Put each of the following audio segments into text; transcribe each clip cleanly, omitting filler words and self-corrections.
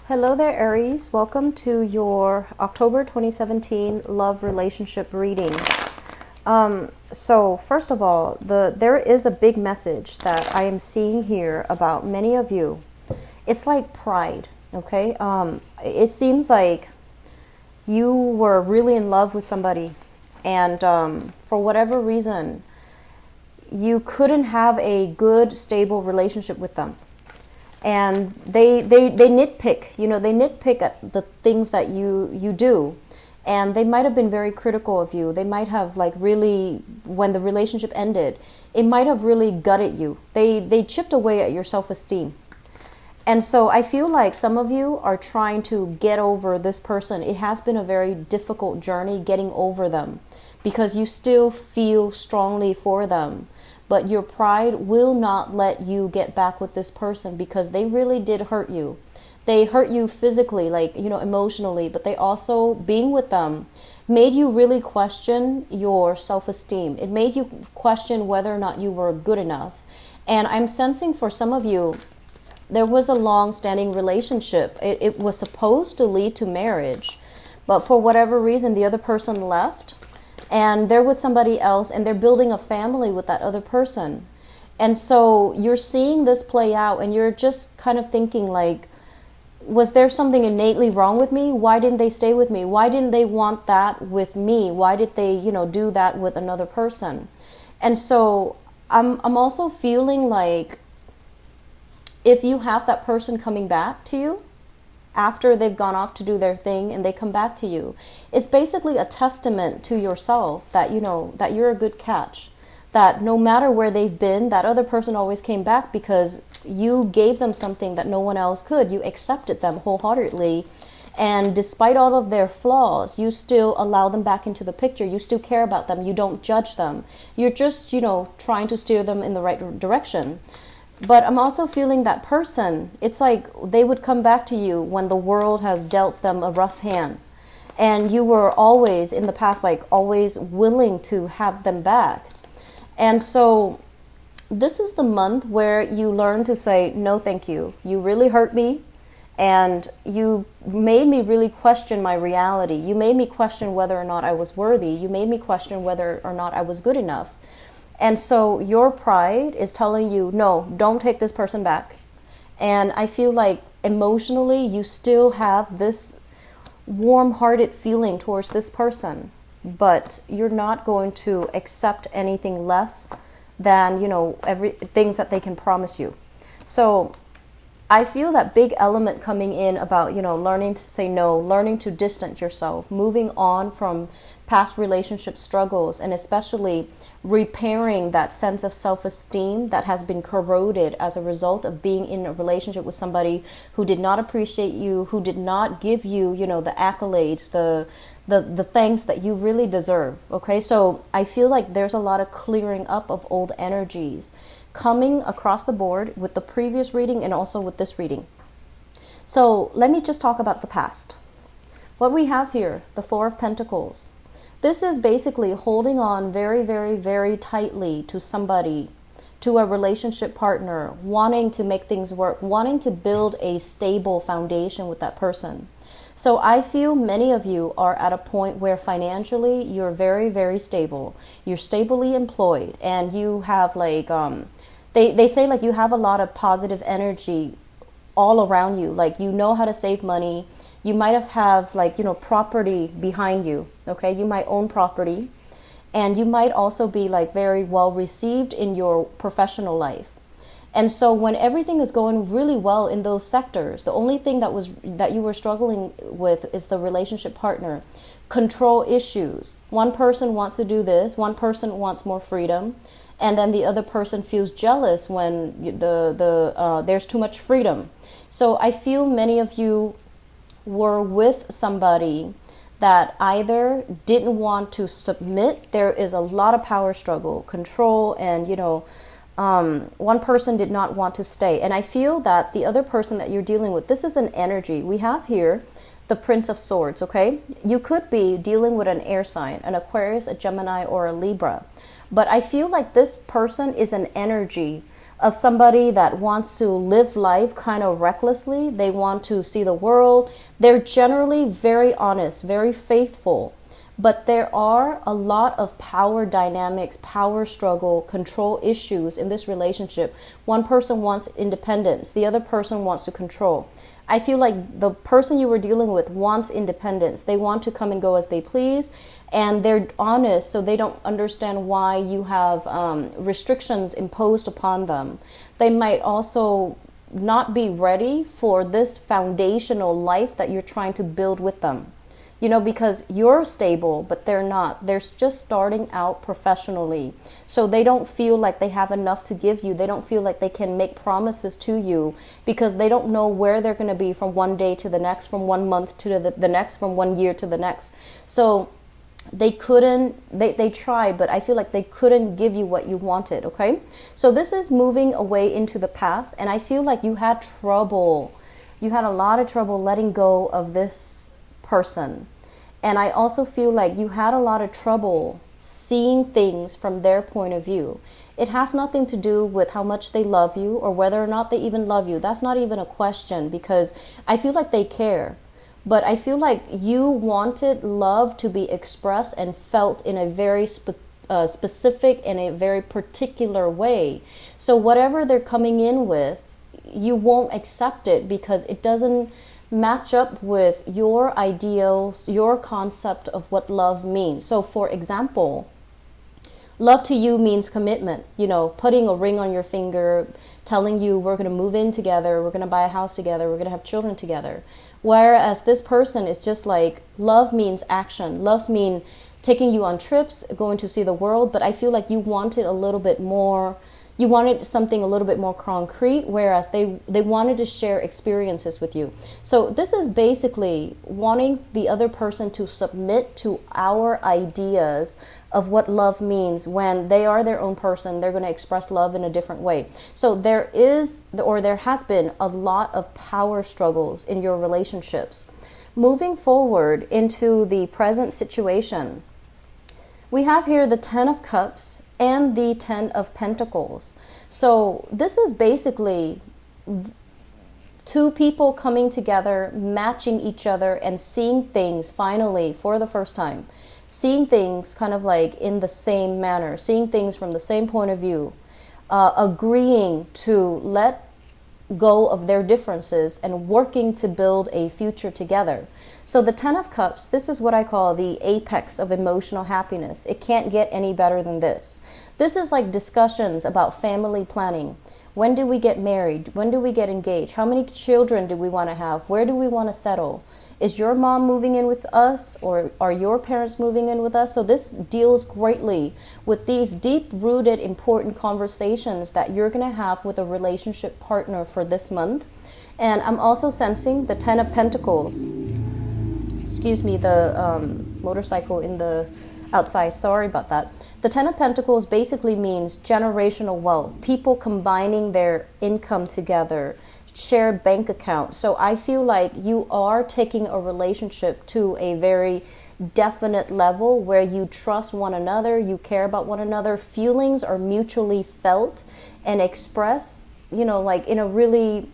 Hello there, Aries. Welcome to your October 2017 love relationship reading. So first of all, there is a big message that I am seeing here about many of you. It's like pride, okay? It seems like you were really in love with somebody, and for whatever reason, you couldn't have a good, stable relationship with them. And they nitpick, they nitpick at the things that you do. And they might have been very critical of you. They might have really, when the relationship ended, it might have really gutted you. They chipped away at your self-esteem. And so I feel like some of you are trying to get over this person. It has been a very difficult journey getting over them because you still feel strongly for them. But your pride will not let you get back with this person because they really did hurt you. They hurt you physically, emotionally, but they also, being with them, made you really question your self-esteem. It made you question whether or not you were good enough. And I'm sensing for some of you, there was a long-standing relationship. It was supposed to lead to marriage, but for whatever reason, the other person left. And they're with somebody else, and they're building a family with that other person. And so you're seeing this play out, and you're just kind of thinking was there something innately wrong with me? Why didn't they stay with me? Why didn't they want that with me? Why did they, do that with another person? And so I'm also feeling like if you have that person coming back to you, after they've gone off to do their thing and they come back to you, it's basically a testament to yourself that that you're a good catch, that no matter where they've been, that other person always came back because you gave them something that no one else could. You accepted them wholeheartedly, and despite all of their flaws, you still allow them back into the picture. You still care about them. You don't judge them. You're just trying to steer them in the right direction. But I'm also feeling that person, it's like they would come back to you when the world has dealt them a rough hand. And you were always, in the past, always willing to have them back. And so this is the month where you learn to say, no, thank you. You really hurt me. And you made me really question my reality. You made me question whether or not I was worthy. You made me question whether or not I was good enough. And so your pride is telling you, no, don't take this person back. And I feel like emotionally you still have this warm-hearted feeling towards this person, but you're not going to accept anything less than, things that they can promise you. So I feel that big element coming in about, learning to say no, learning to distance yourself, moving on from past relationship struggles, and especially repairing that sense of self-esteem that has been corroded as a result of being in a relationship with somebody who did not appreciate you, who did not give you, the accolades, the thanks that you really deserve. Okay, so I feel like there's a lot of clearing up of old energies coming across the board with the previous reading and also with this reading. So let me just talk about the past. What we have here, the Four of Pentacles. This is basically holding on very, very, very tightly to somebody, to a relationship partner, wanting to make things work, wanting to build a stable foundation with that person. So I feel many of you are at a point where financially you're very, very stable. You're stably employed, and you have they say you have a lot of positive energy all around you. You know how to save money. You might have property behind you, okay? You might own property, and you might also be very well received in your professional life. And so when everything is going really well in those sectors, the only thing that you were struggling with is the relationship partner. Control issues. One person wants to do this, one person wants more freedom, and then the other person feels jealous when there's too much freedom. So I feel many of you were with somebody that either didn't want to submit. There is a lot of power struggle, control, and one person did not want to stay. And I feel that the other person that you're dealing with, this is an energy. We have here the Prince of Swords, okay? You could be dealing with an air sign, an Aquarius, a Gemini, or a Libra. But I feel like this person is an energy of somebody that wants to live life kind of recklessly. They want to see the world. They're generally very honest, very faithful. But there are a lot of power dynamics, power struggle, control issues in this relationship. One person wants independence. The other person wants to control. I feel like the person you were dealing with wants independence. They want to come and go as they please. And they're honest, so they don't understand why you have restrictions imposed upon them. They might also not be ready for this foundational life that you're trying to build with them. You know, because you're stable, but they're not. They're just starting out professionally. So they don't feel like they have enough to give you. They don't feel like they can make promises to you because they don't know where they're going to be from one day to the next, from 1 month to the next, from 1 year to the next. So they tried, but I feel like they couldn't give you what you wanted, okay? So this is moving away into the past, and I feel like you had trouble. You had a lot of trouble letting go of this person. And I also feel like you had a lot of trouble seeing things from their point of view. It has nothing to do with how much they love you or whether or not they even love you. That's not even a question, because I feel like they care. But I feel like you wanted love to be expressed and felt in a very specific and a very particular way. So whatever they're coming in with, you won't accept it because it doesn't match up with your ideals, your concept of what love means. So for example, love to you means commitment, you know, putting a ring on your finger, telling you we're going to move in together, we're going to buy a house together, we're going to have children together. Whereas this person is just like, love means action. Love means taking you on trips, going to see the world. But I feel like you wanted a little bit more, you wanted something a little bit more concrete, whereas they wanted to share experiences with you. So this is basically wanting the other person to submit to our ideas of what love means. When they are their own person, they're going to express love in a different way. So there has been a lot of power struggles in your relationships. Moving forward into the present situation, we have here the 10 of Cups and the 10 of Pentacles. So this is basically two people coming together, matching each other, and seeing things finally for the first time. Seeing things kind of like in the same manner, seeing things from the same point of view, agreeing to let go of their differences and working to build a future together. So the 10 of Cups, this is what I call the apex of emotional happiness. It can't get any better than this. This is like discussions about family planning. When do we get married? When do we get engaged? How many children do we want to have? Where do we want to settle? Is your mom moving in with us, or are your parents moving in with us? So this deals greatly with these deep-rooted, important conversations that you're going to have with a relationship partner for this month. And I'm also sensing the 10 of Pentacles. Excuse me, the motorcycle in the outside. Sorry about that. The 10 of Pentacles basically means generational wealth, people combining their income together, shared bank account. So I feel like you are taking a relationship to a very definite level where you trust one another, you care about one another, feelings are mutually felt and expressed, you know, like in a really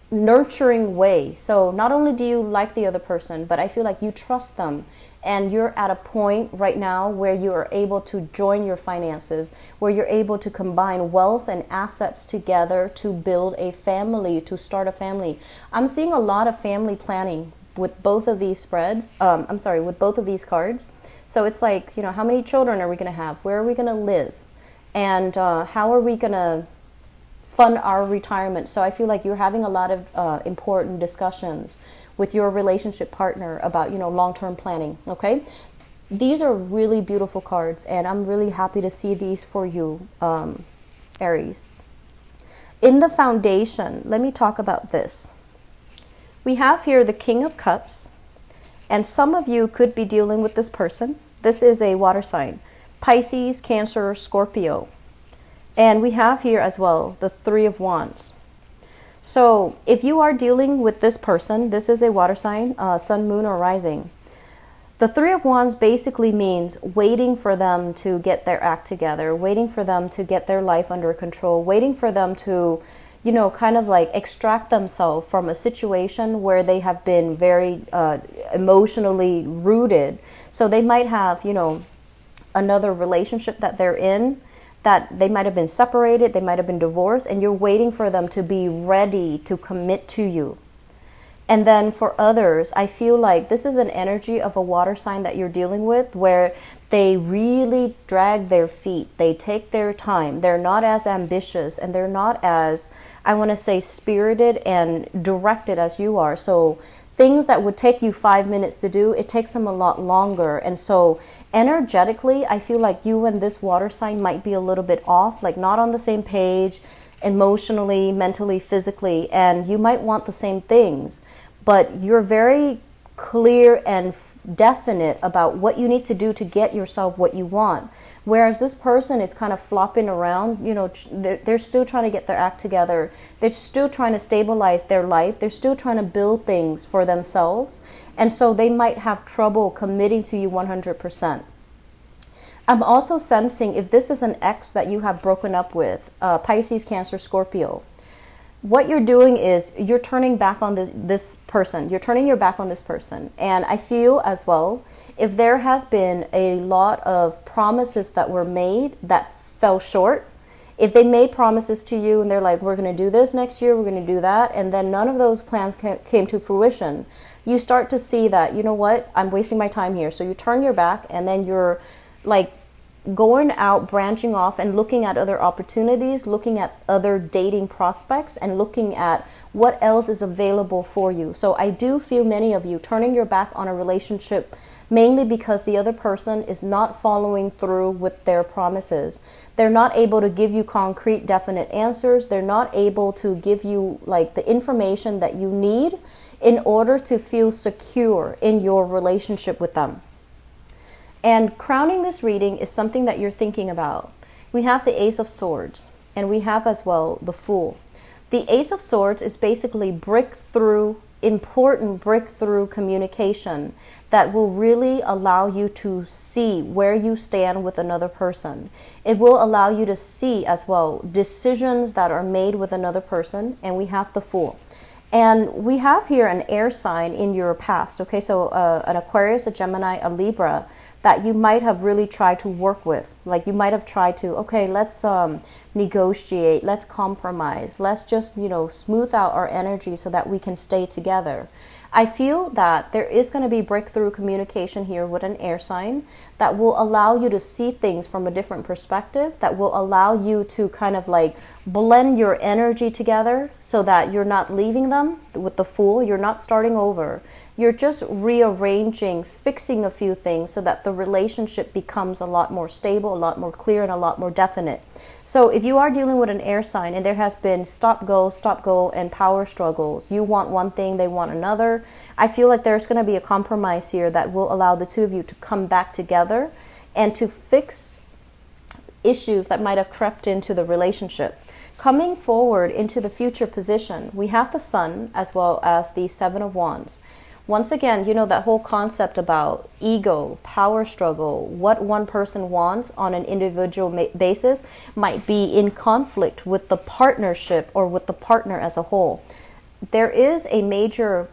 nurturing way. So not only do you like the other person, but I feel like you trust them. And you're at a point right now where you are able to join your finances, where you're able to combine wealth and assets together to build a family, to start a family. I'm seeing a lot of family planning with both of these with both of these cards. So it's like, you know, how many children are we going to have? Where are we going to live? And how are we going to fund our retirement? So I feel like you're having a lot of important discussions with your relationship partner about, you know, long-term planning, okay? These are really beautiful cards, and I'm really happy to see these for you, Aries. In the foundation, let me talk about this. We have here the King of Cups, and some of you could be dealing with this person. This is a water sign, Pisces, Cancer, Scorpio. And we have here as well the Three of Wands. So if you are dealing with this person, this is a water sign, sun, moon, or rising. The Three of Wands basically means waiting for them to get their act together, waiting for them to get their life under control, waiting for them to, you know, kind of like extract themselves from a situation where they have been very emotionally rooted. So they might have, you know, another relationship that they're in, that they might have been separated, they might have been divorced, and you're waiting for them to be ready to commit to you. And then for others, I feel like this is an energy of a water sign that you're dealing with, where they really drag their feet. They take their time. They're not as ambitious, and they're not as, I want to say, spirited and directed as you are. So things that would take you 5 minutes to do, it takes them a lot longer. And so energetically, I feel like you and this water sign might be a little bit off, like not on the same page, emotionally, mentally, physically, and you might want the same things, but you're very clear and definite about what you need to do to get yourself what you want. Whereas this person is kind of flopping around, you know, they're still trying to get their act together. They're still trying to stabilize their life. They're still trying to build things for themselves. And so they might have trouble committing to you 100%. I'm also sensing, if this is an ex that you have broken up with, Pisces, Cancer, Scorpio, what you're doing is you're turning back on this person. You're turning your back on this person. And I feel as well, if there has been a lot of promises that were made that fell short, if they made promises to you and they're like, we're going to do this next year, we're going to do that, and then none of those plans came to fruition, you start to see that, you know what, I'm wasting my time here. So you turn your back, and then you're like going out, branching off, and looking at other opportunities, looking at other dating prospects, and looking at what else is available for you. So I do feel many of you turning your back on a relationship mainly because the other person is not following through with their promises. They're not able to give you concrete, definite answers. They're not able to give you like the information that you need in order to feel secure in your relationship with them. And crowning this reading is something that you're thinking about. We have the Ace of Swords, and we have as well the Fool. The Ace of Swords is basically important breakthrough communication that will really allow you to see where you stand with another person. It will allow you to see as well decisions that are made with another person, and we have the Fool. And we have here an air sign in your past, okay? So an Aquarius, a Gemini, a Libra, that you might have really tried to work with. Like you might have tried to, okay, let's negotiate, let's compromise, let's just, you know, smooth out our energy so that we can stay together. I feel that there is going to be breakthrough communication here with an air sign that will allow you to see things from a different perspective, that will allow you to kind of like blend your energy together so that you're not leaving them with the Fool. You're not starting over. You're just rearranging, fixing a few things so that the relationship becomes a lot more stable, a lot more clear, and a lot more definite. So if you are dealing with an air sign and there has been stop, go, and power struggles, you want one thing, they want another, I feel like there's going to be a compromise here that will allow the two of you to come back together and to fix issues that might have crept into the relationship. Coming forward into the future position, we have the Sun as well as the Seven of Wands. Once again, you know, that whole concept about ego, power struggle, what one person wants on an individual basis might be in conflict with the partnership or with the partner as a whole. There is a major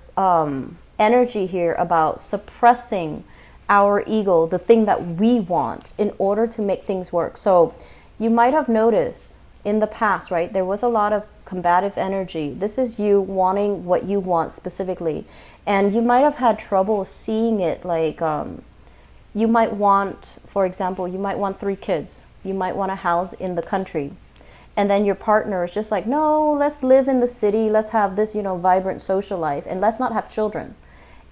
energy here about suppressing our ego, the thing that we want, in order to make things work. So you might have noticed in the past, right, there was a lot of combative energy. This is you wanting what you want specifically. And you might have had trouble seeing it, like you might want, for example, you might want 3 kids. You might want a house in the country. And then your partner is just like, no, let's live in the city. Let's have this, you know, vibrant social life, and let's not have children.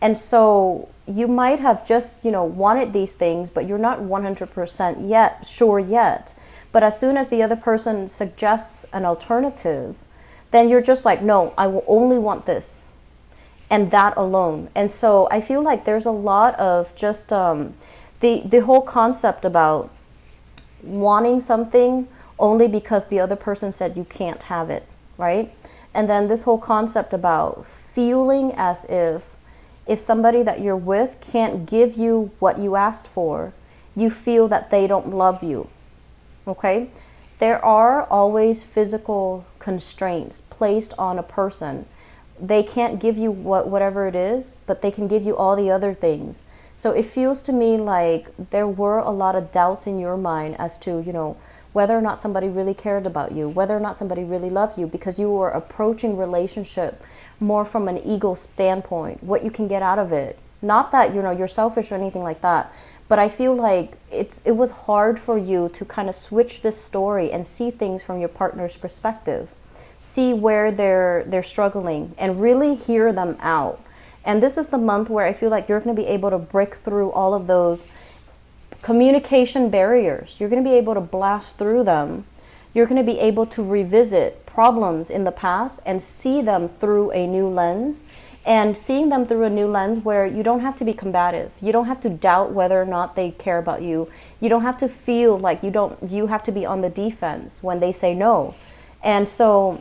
And so you might have just, you know, wanted these things, but you're not 100% sure yet. But as soon as the other person suggests an alternative, then you're just like, no, I will only want this and that alone. And so I feel like there's a lot of just the whole concept about wanting something only because the other person said you can't have it, right? And then this whole concept about feeling as if if somebody that you're with can't give you what you asked for, you feel that they don't love you. Okay? There are always physical constraints placed on a person. They can't give you whatever it is, but they can give you all the other things. So it feels to me like there were a lot of doubts in your mind as to, whether or not somebody really cared about you, whether or not somebody really loved you, because you were approaching relationship more from an ego standpoint, what you can get out of it. Not that, you're selfish or anything like that, but I feel like it was hard for you to kind of switch this story and see things from your partner's perspective. See where they're struggling and really hear them out. And this is the month where I feel like you're going to be able to break through all of those communication barriers. You're going to be able to blast through them. You're going to be able to revisit problems in the past and see them through a new lens. And seeing them through a new lens where you don't have to be combative. You don't have to doubt whether or not they care about you. You don't have to feel like you have to be on the defense when they say no. And so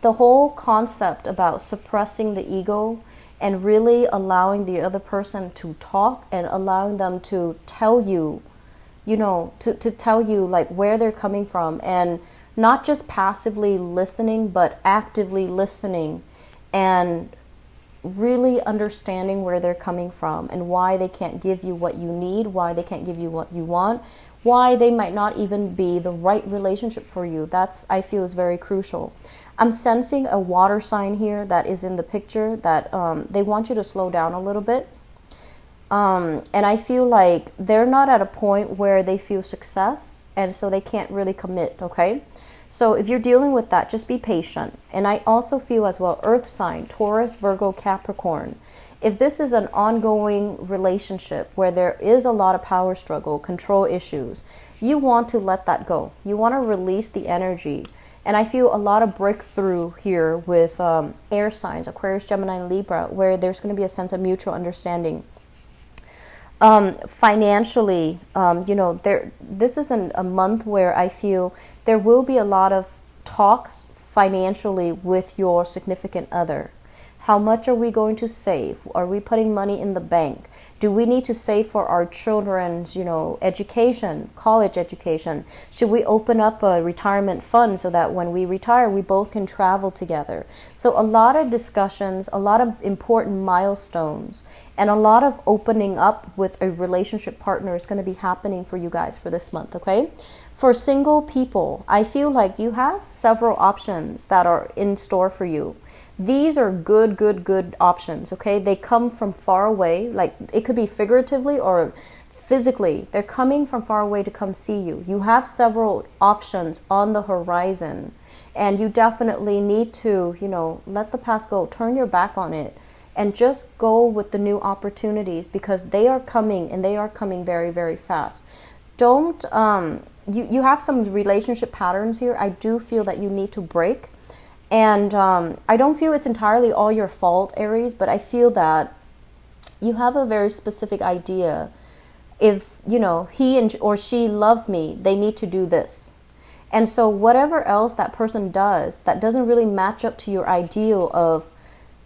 the whole concept about suppressing the ego and really allowing the other person to talk and allowing them to tell you, to tell you like where they're coming from, and not just passively listening, but actively listening and really understanding where they're coming from and why they can't give you what you need, why they can't give you what you want, why they might not even be the right relationship for you. That's, I feel, is very crucial. I'm sensing a water sign here that is in the picture that they want you to slow down a little bit. And I feel like they're not at a point where they feel success, and so they can't really commit, okay? So if you're dealing with that, just be patient. And I also feel as well, earth sign, Taurus, Virgo, Capricorn. If this is an ongoing relationship where there is a lot of power struggle, control issues, you want to let that go. You want to release the energy. And I feel a lot of breakthrough here with air signs, Aquarius, Gemini, and Libra, where there's going to be a sense of mutual understanding. Financially, this is a month where I feel there will be a lot of talks financially with your significant other. How much are we going to save? Are we putting money in the bank? Do we need to save for our children's, education, college education? Should we open up a retirement fund so that when we retire, we both can travel together? So a lot of discussions, a lot of important milestones, and a lot of opening up with a relationship partner is going to be happening for you guys for this month, okay? For single people, I feel like you have several options that are in store for you. These are good options, okay? They come from far away, like it could be figuratively or physically. They're coming from far away to come see you. You have several options on the horizon, and you definitely need to, let the past go, turn your back on it, and just go with the new opportunities, because they are coming, and they are coming very, very fast. Don't, you have some relationship patterns here. I do feel that you need to break. And I don't feel it's entirely all your fault, Aries, but I feel that you have a very specific idea. If, he or she loves me, they need to do this. And so whatever else that person does that doesn't really match up to your ideal of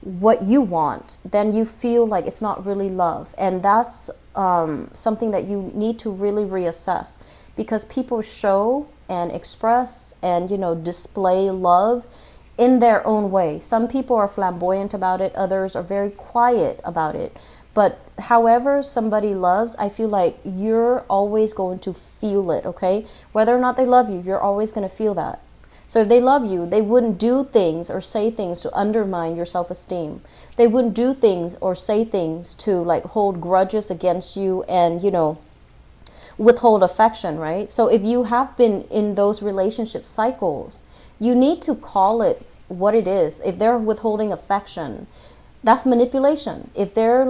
what you want, then you feel like it's not really love. And that's something that you need to really reassess, because people show and express and, display love in their own way. Some people are flamboyant about it, others are very quiet about it. But however somebody loves, I feel like you're always going to feel it, okay? Whether or not they love you, you're always going to feel that. So if they love you, they wouldn't do things or say things to undermine your self-esteem. They wouldn't do things or say things to hold grudges against you and, withhold affection, right? So if you have been in those relationship cycles, you need to call it what it is. If they're withholding affection, that's manipulation. If they're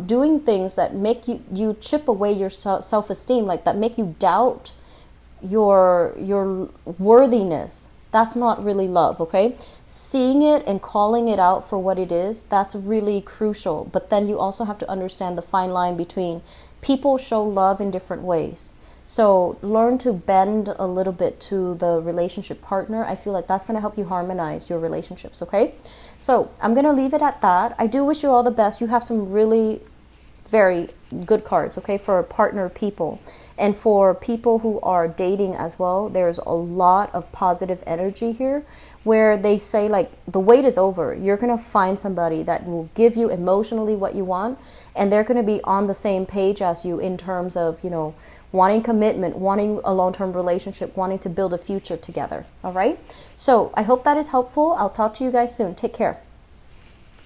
doing things that make you chip away your self-esteem, that make you doubt your worthiness, that's not really love, okay? Seeing it and calling it out for what it is, that's really crucial. But then you also have to understand the fine line between people show love in different ways. So learn to bend a little bit to the relationship partner. I feel like that's going to help you harmonize your relationships, okay? So I'm going to leave it at that. I do wish you all the best. You have some really very good cards, okay, for partner people. And for people who are dating as well, there's a lot of positive energy here where they say, like, the wait is over. You're going to find somebody that will give you emotionally what you want, and they're going to be on the same page as you in terms of, you know, wanting commitment, wanting a long-term relationship, wanting to build a future together. All right? So I hope that is helpful. I'll talk to you guys soon. Take care.